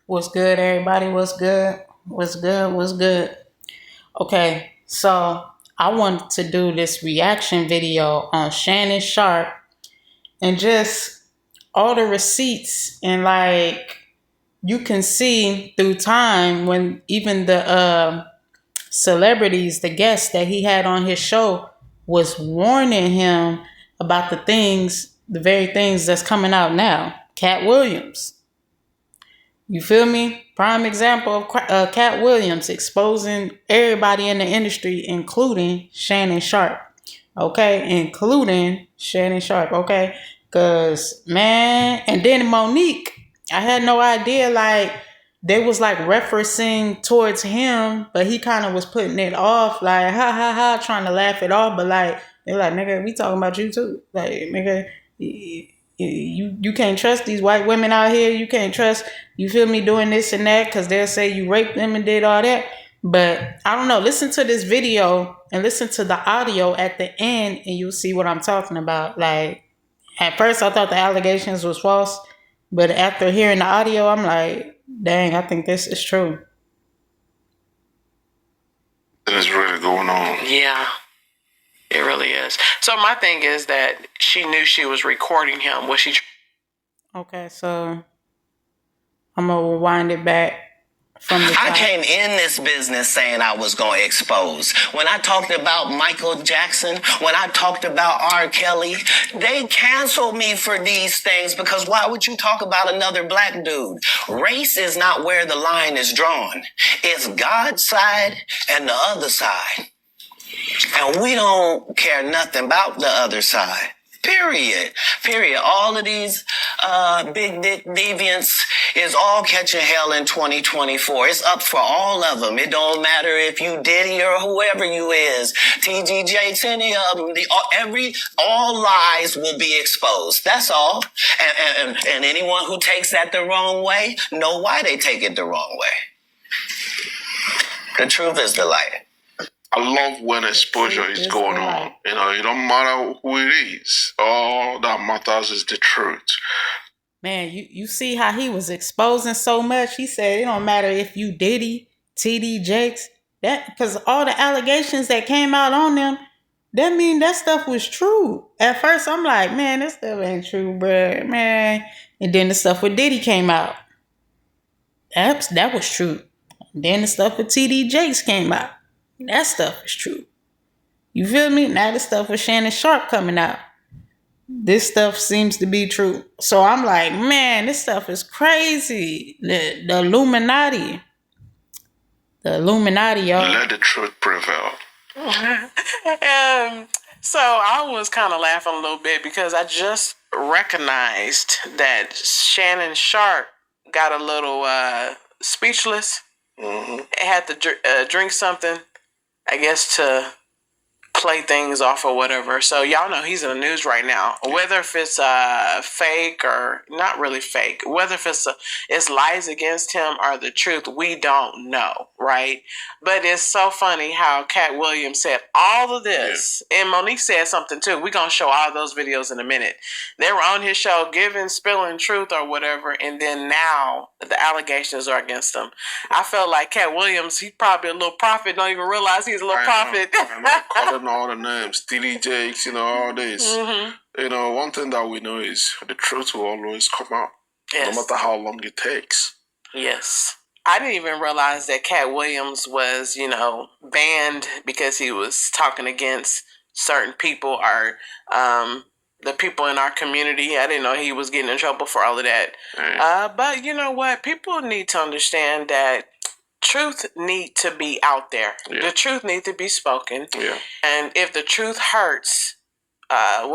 What's good, everybody? What's good? What's good? What's good? Okay, so I wanted to do this reaction video on Shannon Sharpe and just all the receipts, and like you can see through time when even the celebrities, the guests that he had on his show was warning him about the very things that's coming out now. Cat Williams. You feel me? Prime example of Cat Williams exposing everybody in the industry, including Shannon Sharpe. Okay? Including Shannon Sharpe. Okay? Because, man, and then Monique, I had no idea, like, they was like referencing towards him, but he kind of was putting it off, like, ha ha ha, trying to laugh it off, but like, they're like, nigga, we talking about you too. Like, nigga, you can't trust these white women out here. You can't trust, you feel me, doing this and that, because they'll say you raped them and did all that. But I don't know. Listen to this video and listen to the audio at the end, and you'll see what I'm talking about. Like, at first I thought the allegations was false, but after hearing the audio, I'm like, dang, I think this is true. It is really going on. Yeah. It really is. So my thing is that she knew she was recording him. Was she? Okay, so I'm gonna rewind it back from the top. I came in this business saying I was going to expose. When I talked about Michael Jackson, when I talked about R. Kelly, they canceled me for these things because why would you talk about another black dude? Race is not where the line is drawn. It's God's side and the other side. And we don't care nothing about the other side. Period. All of these big dick deviants is all catching hell in 2024. It's up for all of them. It don't matter if you Diddy or whoever you is. TG Jakes, any of them. All lies will be exposed. That's all. And anyone who takes that the wrong way, know why they take it the wrong way. The truth is the light. I love when exposure is going on. You know, it don't matter who it is. All that matters is the truth. Man, you see how he was exposing so much? He said it don't matter if you Diddy, TD Jakes, that, because all the allegations that came out on them, that mean that stuff was true. At first, I'm like, man, this stuff ain't true, bruh, man. And then the stuff with Diddy came out. That was true. Then the stuff with TD Jakes came out. That stuff is true. You feel me? Now the stuff with Shannon Sharpe coming out. This stuff seems to be true. So I'm like, man, this stuff is crazy. The Illuminati. The Illuminati, y'all. Let the truth prevail. So I was kind of laughing a little bit because I just recognized that Shannon Sharpe got a little speechless. Mm-hmm. Had to drink something, I guess, to play things off or whatever. So y'all know he's in the news right now. Whether if it's fake or not really fake, whether if it's lies against him or the truth, we don't know, right? But it's so funny how Cat Williams said all of this, and Monique said something too. We're gonna show all those videos in a minute. They were on his show spilling truth or whatever, and then now the allegations are against them. I felt like Cat Williams, he's probably a little prophet, don't even realize he's a little prophet. Calling all the names, TD Jakes, you know, all this. Mm-hmm. You know, one thing that we know is the truth will always come out, no matter how long it takes. Yes. I didn't even realize that Cat Williams was, banned because he was talking against certain people or the people in our community. I didn't know he was getting in trouble for all of that. But you know what? People need to understand that truth need to be out there. Yeah. The truth need to be spoken. Yeah. And if the truth hurts,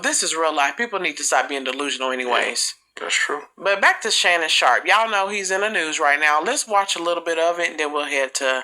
this is real life. People need to stop being delusional anyways. Yeah. That's true. But back to Shannon Sharpe. Y'all know he's in the news right now. Let's watch a little bit of it, and then we'll head to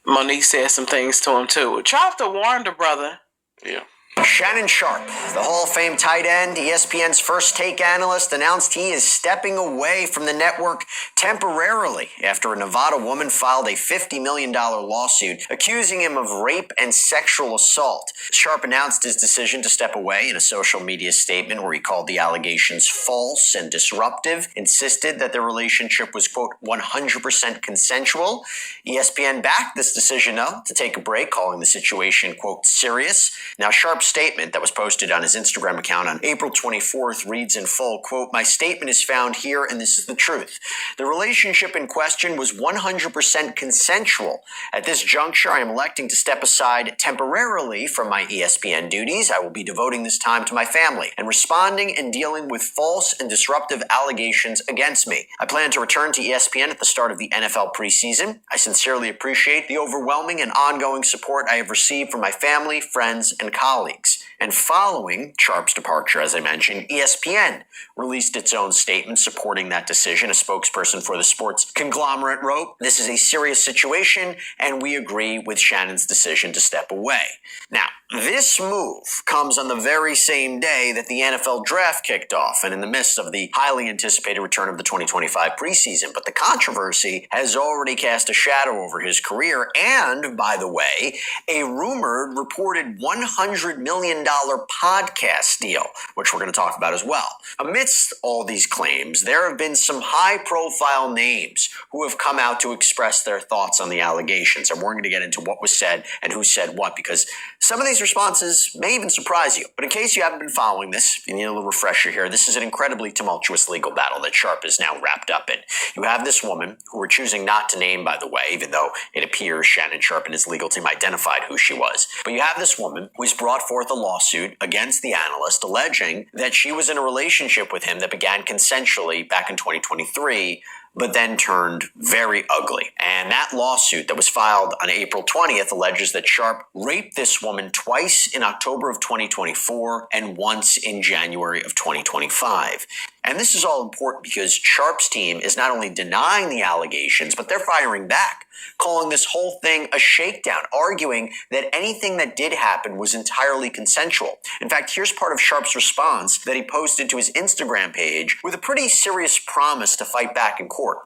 Monique said some things to him, too. Try to warn the brother. Yeah. Shannon Sharpe, the Hall of Fame tight end, ESPN's first take analyst, announced he is stepping away from the network temporarily after a Nevada woman filed a $50 million lawsuit accusing him of rape and sexual assault. Sharpe announced his decision to step away in a social media statement where he called the allegations false and disruptive, insisted that their relationship was, quote, 100% consensual. ESPN backed this decision, though, to take a break, calling the situation, quote, serious. Now, Sharpe's statement that was posted on his Instagram account on April 24th reads in full, quote, my statement is found here and this is the truth. The relationship in question was 100% consensual. At this juncture, I am electing to step aside temporarily from my ESPN duties. I will be devoting this time to my family and responding and dealing with false and disruptive allegations against me. I plan to return to ESPN at the start of the NFL preseason. I sincerely appreciate the overwhelming and ongoing support I have received from my family, friends, and colleagues. And following Sharpe's departure, as I mentioned, ESPN released its own statement supporting that decision. A spokesperson for the sports conglomerate wrote, this is a serious situation, and we agree with Shannon's decision to step away. Now, this move comes on the very same day that the NFL draft kicked off and in the midst of the highly anticipated return of the 2025 preseason. But the controversy has already cast a shadow over his career and, by the way, a rumored reported $100 million podcast deal, which we're going to talk about as well. Amidst all these claims, there have been some high-profile names who have come out to express their thoughts on the allegations. And we're going to get into what was said and who said what, because some of these responses may even surprise you. But in case you haven't been following this, you need a little refresher here. This is an incredibly tumultuous legal battle that Sharpe is now wrapped up in. You have this woman, who we're choosing not to name, by the way, even though it appears Shannon Sharpe and his legal team identified who she was. But you have this woman who's brought forth a lawsuit against the analyst alleging that she was in a relationship with him that began consensually back in 2023, but then turned very ugly. And that lawsuit that was filed on April 20th alleges that Sharpe raped this woman twice in October of 2024 and once in January of 2025. And this is all important because Sharpe's team is not only denying the allegations, but they're firing back, calling this whole thing a shakedown, arguing that anything that did happen was entirely consensual. In fact, here's part of Sharpe's response that he posted to his Instagram page with a pretty serious promise to fight back in court.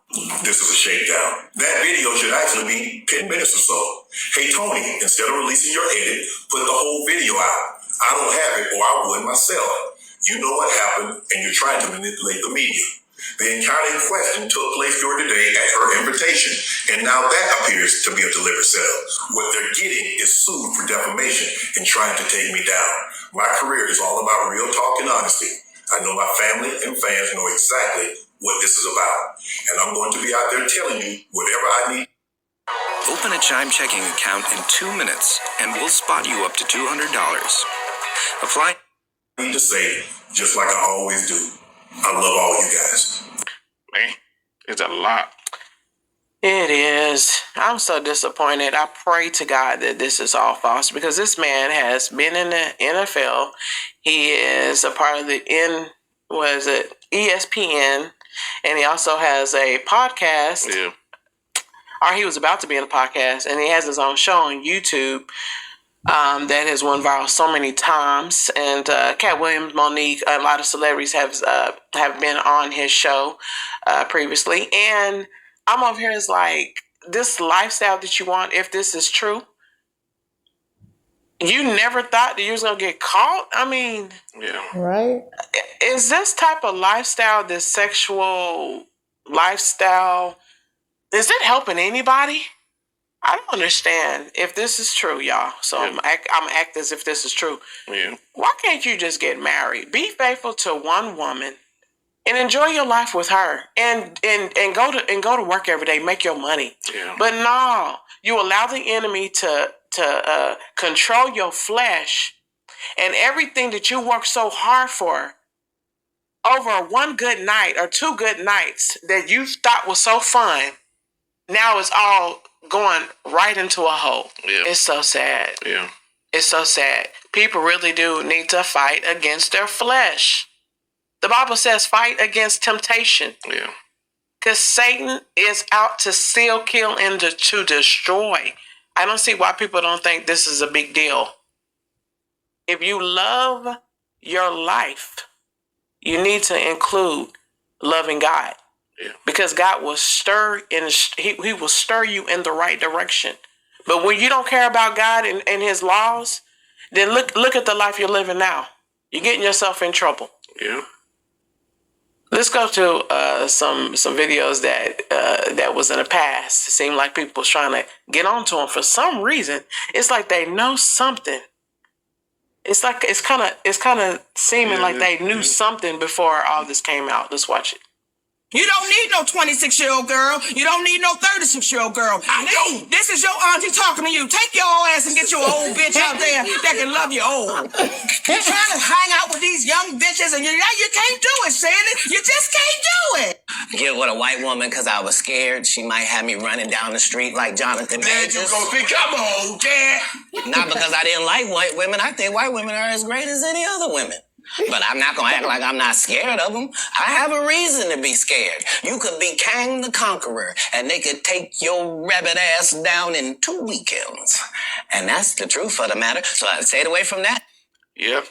This is a shakedown. That video should actually be 10 minutes or so. Hey, Tony, instead of releasing your edit, put the whole video out. I don't have it, or I would myself. You know what happened, and you're trying to manipulate the media. The encounter in question took place during the day at her invitation, and now that appears to be a deliberate setup. What they're getting is sued for defamation and trying to take me down. My career is all about real talk and honesty. I know my family and fans know exactly what this is about, and I'm going to be out there telling you whatever I need. Open a Chime checking account in 2 minutes, and we'll spot you up to $200. Apply. Need to say, just like I always do. I love all you guys. Man, it's a lot. It is. I'm so disappointed. I pray to God that this is all false because this man has been in the NFL. He is a part of the ESPN, and he also has a podcast. Yeah. Or he was about to be in a podcast, and he has his own show on YouTube. That has went viral so many times, and Cat Williams, Monique, a lot of celebrities have been on his show previously, and I'm over here is like this lifestyle that you want. If this is true, you never thought that you was gonna get caught. I mean, Yeah. Right? is this type of lifestyle, this sexual lifestyle, is it helping anybody? I don't understand if this is true, y'all. So I'm act as if this is true. Yeah. Why can't you just get married? Be faithful to one woman and enjoy your life with her, and go to work every day, make your money. Yeah. But no, you allow the enemy to control your flesh and everything that you work so hard for over one good night or two good nights that you thought was so fun. Now it's all going right into a hole. Yeah. It's so sad. Yeah. It's so sad. People really do need to fight against their flesh. The Bible says fight against temptation. Yeah. Because Satan is out to steal, kill, and to destroy. I don't see why people don't think this is a big deal. if you love your life, you need to include loving God. Yeah. Because God will he will stir you in the right direction. But when you don't care about God and his laws, then look at the life you're living now. You're getting yourself in trouble. Yeah. Let's go to some videos that was in the past. It seemed like people was trying to get onto them for some reason. It's like they know something. It's like it's kind of seeming like they knew something before all this came out. Let's watch it. You don't need no 26-year-old girl. You don't need no 36-year-old girl. I know. This is your auntie talking to you. Take your old ass and get your old bitch out there that can love you old. You're trying to hang out with these young bitches and you can't do it, Shannon. You just can't do it. Get with a white woman because I was scared she might have me running down the street like Jonathan Then you Majors. gonna think I'm old, Dad. Not because I didn't like white women. I think white women are as great as any other women. But I'm not going to act like I'm not scared of them. I have a reason to be scared. You could be Kang the Conqueror, and they could take your rabbit ass down in 2 weekends. And that's the truth of the matter. So I stayed away from that. Yeah.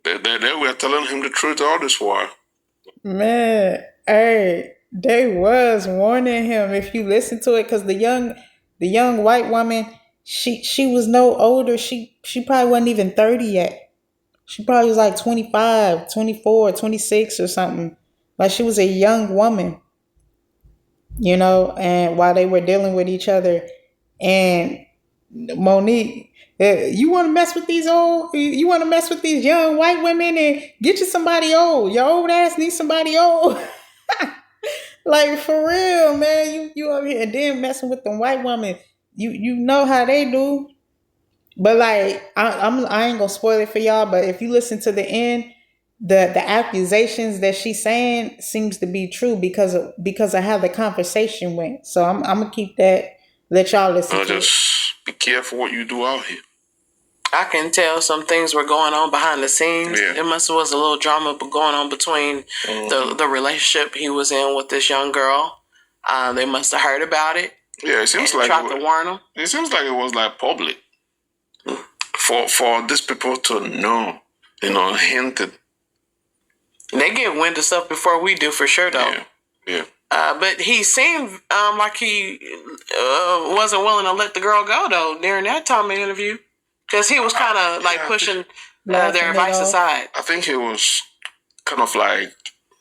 They were telling him the truth all this while. Man, hey, they was warning him if you listen to it, because the young white woman, she was no older. She probably wasn't even 30 yet. She probably was like 25, 24, 26 or something. Like she was a young woman, you know, and while they were dealing with each other. And Monique, you want to mess with these young white women and get you somebody old. Your old ass needs somebody old. Like for real, man. You over here and then messing with them white women. You know how they do. But like I ain't gonna spoil it for y'all, but if you listen to the end, the accusations that she's saying seems to be true because of how the conversation went. So I'm gonna keep that, let y'all listen to Just it. be careful what you do out here. I can tell some things were going on behind the scenes. Yeah. It must have was a little drama going on between the relationship he was in with this young girl. They must have heard about it. Yeah, it seems like tried to warn him. It seems like it was like public for these people to know, hinted. They get wind of stuff before we do, for sure, though. Yeah. But he seemed like he wasn't willing to let the girl go, though, during that time of the interview. Because he was kind of like pushing their advice aside. I think he was kind of like,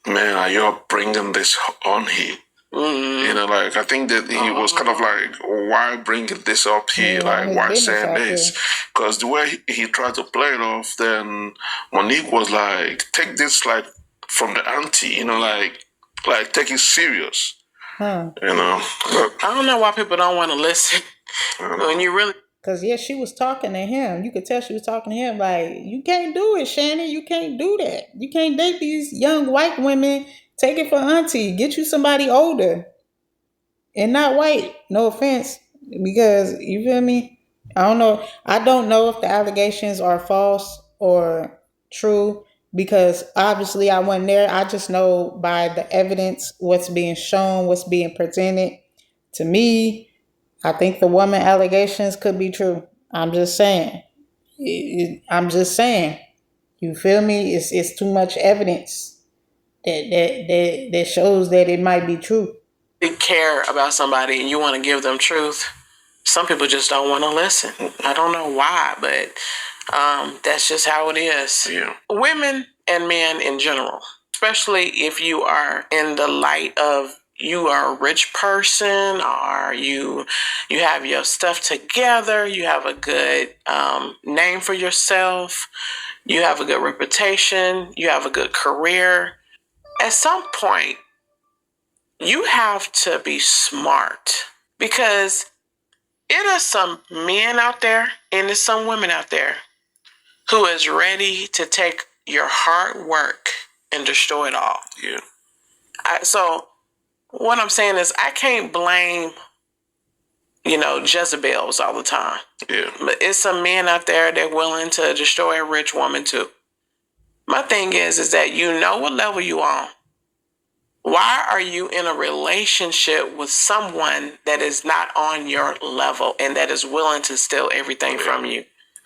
man, you're bringing this on here. Mm-hmm. I think that he was kind of like, why bring this up here? Like, why saying this? Because the way he tried to play it off, then Monique was like, take this like from the auntie, like take it serious. Huh. I don't know why people don't want to listen when you really. Because, yeah, she was talking to him. You could tell she was talking to him like, you can't do it, Shannon. You can't do that. You can't date these young white women. Take it for auntie. Get you somebody older. And not white. No offense. Because, you feel me? I don't know. I don't know if the allegations are false or true. Because, obviously, I wasn't there. I just know by the evidence, what's being shown, what's being presented to me. I think the woman allegations could be true. I'm just saying. You feel me? It's too much evidence that shows that it might be true. You care about somebody and you want to give them truth. Some people just don't want to listen. I don't know why, but that's just how it is. Yeah. Women and men in general, especially if you are in the light of you are a rich person, or you have your stuff together, you have a good name for yourself, you have a good reputation, you have a good career. At some point, you have to be smart, because it is some men out there and there's some women out there who is ready to take your hard work and destroy it all. Yeah. So what I'm saying is I can't blame, Jezebels all the time. Yeah. But it's some men out there that are willing to destroy a rich woman too. My thing is that you know what level you on. Why are you in a relationship with someone that is not on your level and that is willing to steal everything from you?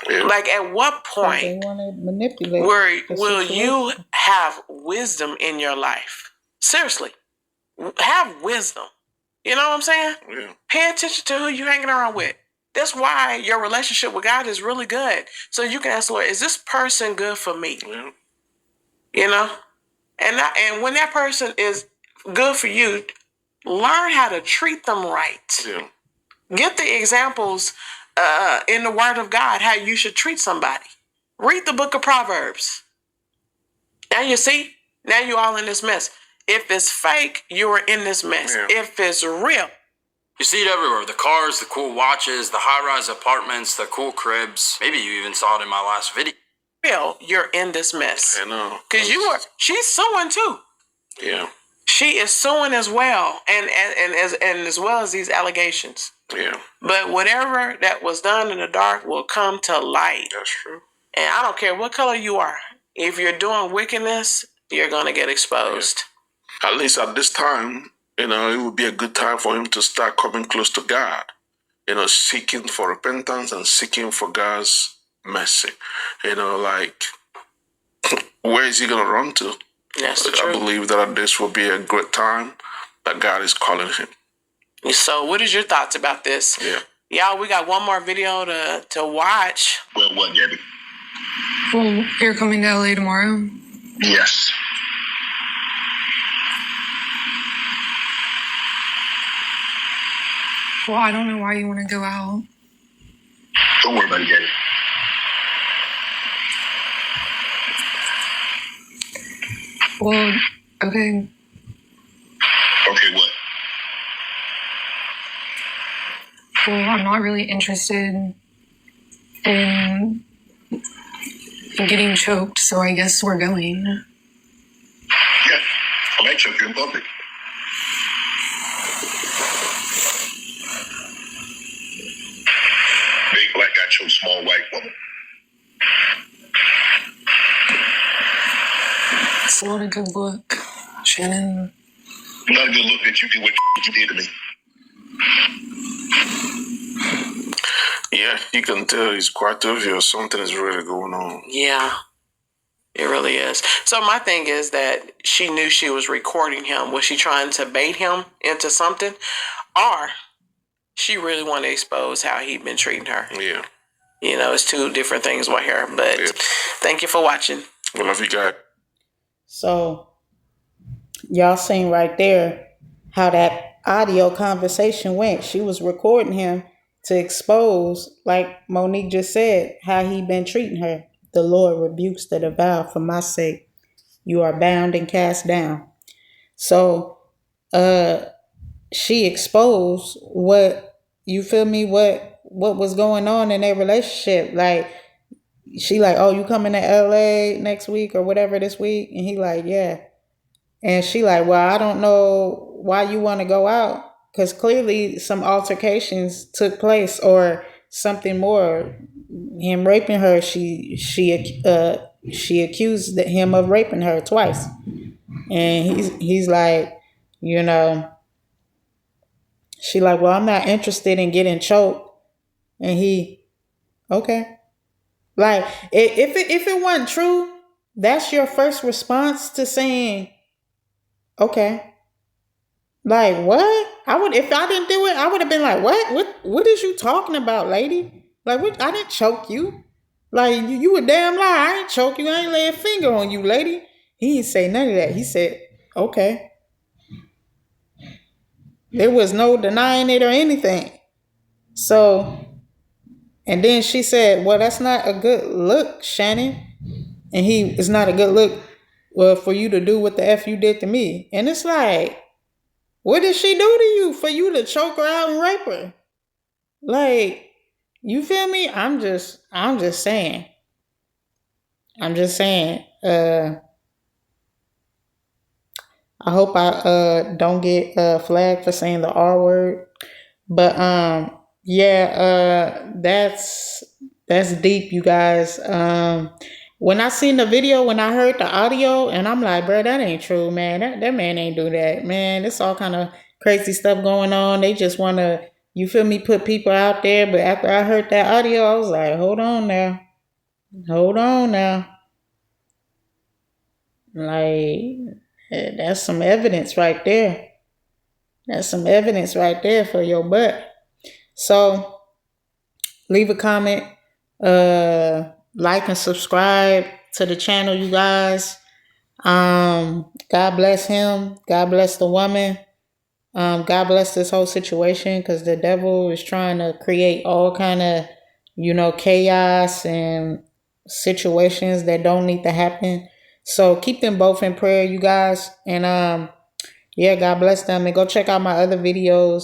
Yeah. Like, at what They point want to manipulate. will you have wisdom in your life? Seriously, have wisdom. You know what I'm saying? Yeah. Pay attention to who you're hanging around with. That's why your relationship with God is really good. So you can ask the Lord, is this person good for me? Yeah. You know? And when that person is good for you, learn how to treat them right. Yeah. Get the examples in the Word of God how you should treat somebody. Read the book of Proverbs. Now you see, now you're all in this mess. If it's fake, you are in this mess. Yeah. If it's real, you see it everywhere. The cars, the cool watches, the high-rise apartments, the cool cribs. Maybe you even saw it in my last video. You're in this mess. I know. Because she's suing too. Yeah. She is suing as well, and as well as these allegations. Yeah. But whatever that was done in the dark will come to light. That's true. And I don't care what color you are. If you're doing wickedness, you're going to get exposed. Yeah. At least at this time, it would be a good time for him to start coming close to God. Seeking for repentance and seeking for God's mercy. Like, where is he going to run to? That's Which true. I believe that this will be a great time that God is calling him. So what is your thoughts about this? Yeah. Y'all, we got one more video to watch. Well, what, Gabby? Well, you're coming to LA tomorrow? Yes. Well, I don't know why you want to go out. Don't worry about it, Gabby. Well, okay. Okay, what? Well, I'm not really interested in getting choked, so I guess we're going. Yeah, I might choke you in public. Big black guy chokes small white woman. It's not a good look, Shannon. Not a good look that you did what you did to me. Yeah, you can tell he's quite obvious. Something is really going on. Yeah, it really is. So my thing is that she knew she was recording him. Was she trying to bait him into something? Or she really wanted to expose how he'd been treating her? Yeah. It's two different things right here. But Yeah. Thank you for watching. We love you guys. So, y'all seen right there how that audio conversation went. She was recording him to expose, like Monique just said, how he been treating her. The Lord rebukes the devour for my sake. You are bound and cast down. So, she exposed what was going on in their relationship. Like, she like, oh, you coming to LA next week or whatever this week? And he like, yeah. And she like, well, I don't know why you want to go out. Because clearly some altercations took place or something more. Him raping her, she accused him of raping her twice. And he's like, she like, well, I'm not interested in getting choked. And he, okay. Like, if it wasn't true, that's your first response to saying, okay. Like, what? If I didn't do it, I would have been like, what is you talking about, lady? Like, what? I didn't choke you. Like, you a damn lie. I ain't choke you. I ain't lay a finger on you, lady. He didn't say none of that. He said, okay. There was no denying it or anything. So, and then she said, well, that's not a good look, Shannon. And it's not a good look for you to do what the F you did to me. And it's like, what did she do to you for you to choke her out and rape her? Like, you feel me? I'm just saying. I hope I don't get flagged for saying the R word. But that's deep, you guys. When I seen the video, when I heard the audio, and I'm like, bro, that ain't true, man. That man ain't do that, man. It's all kind of crazy stuff going on. They just want to you feel me, put people out there. But after I heard that audio, I was like, hold on now. Like, that's some evidence right there. That's some evidence right there for your butt. So, leave a comment, like and subscribe to the channel, you guys. God bless him. God bless the woman. God bless this whole situation, because the devil is trying to create all kind of, chaos and situations that don't need to happen. So keep them both in prayer, you guys. And God bless them. And go check out my other videos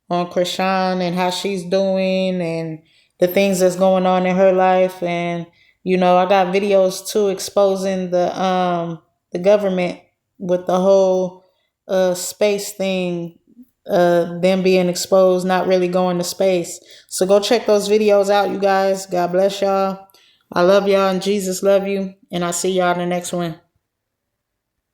on Krishan and how she's doing and the things that's going on in her life. And I got videos too exposing the government with the whole space thing, them being exposed, not really going to space. So go check those videos out, you guys. God bless y'all. I love y'all and Jesus love you. And I'll see y'all in the next one.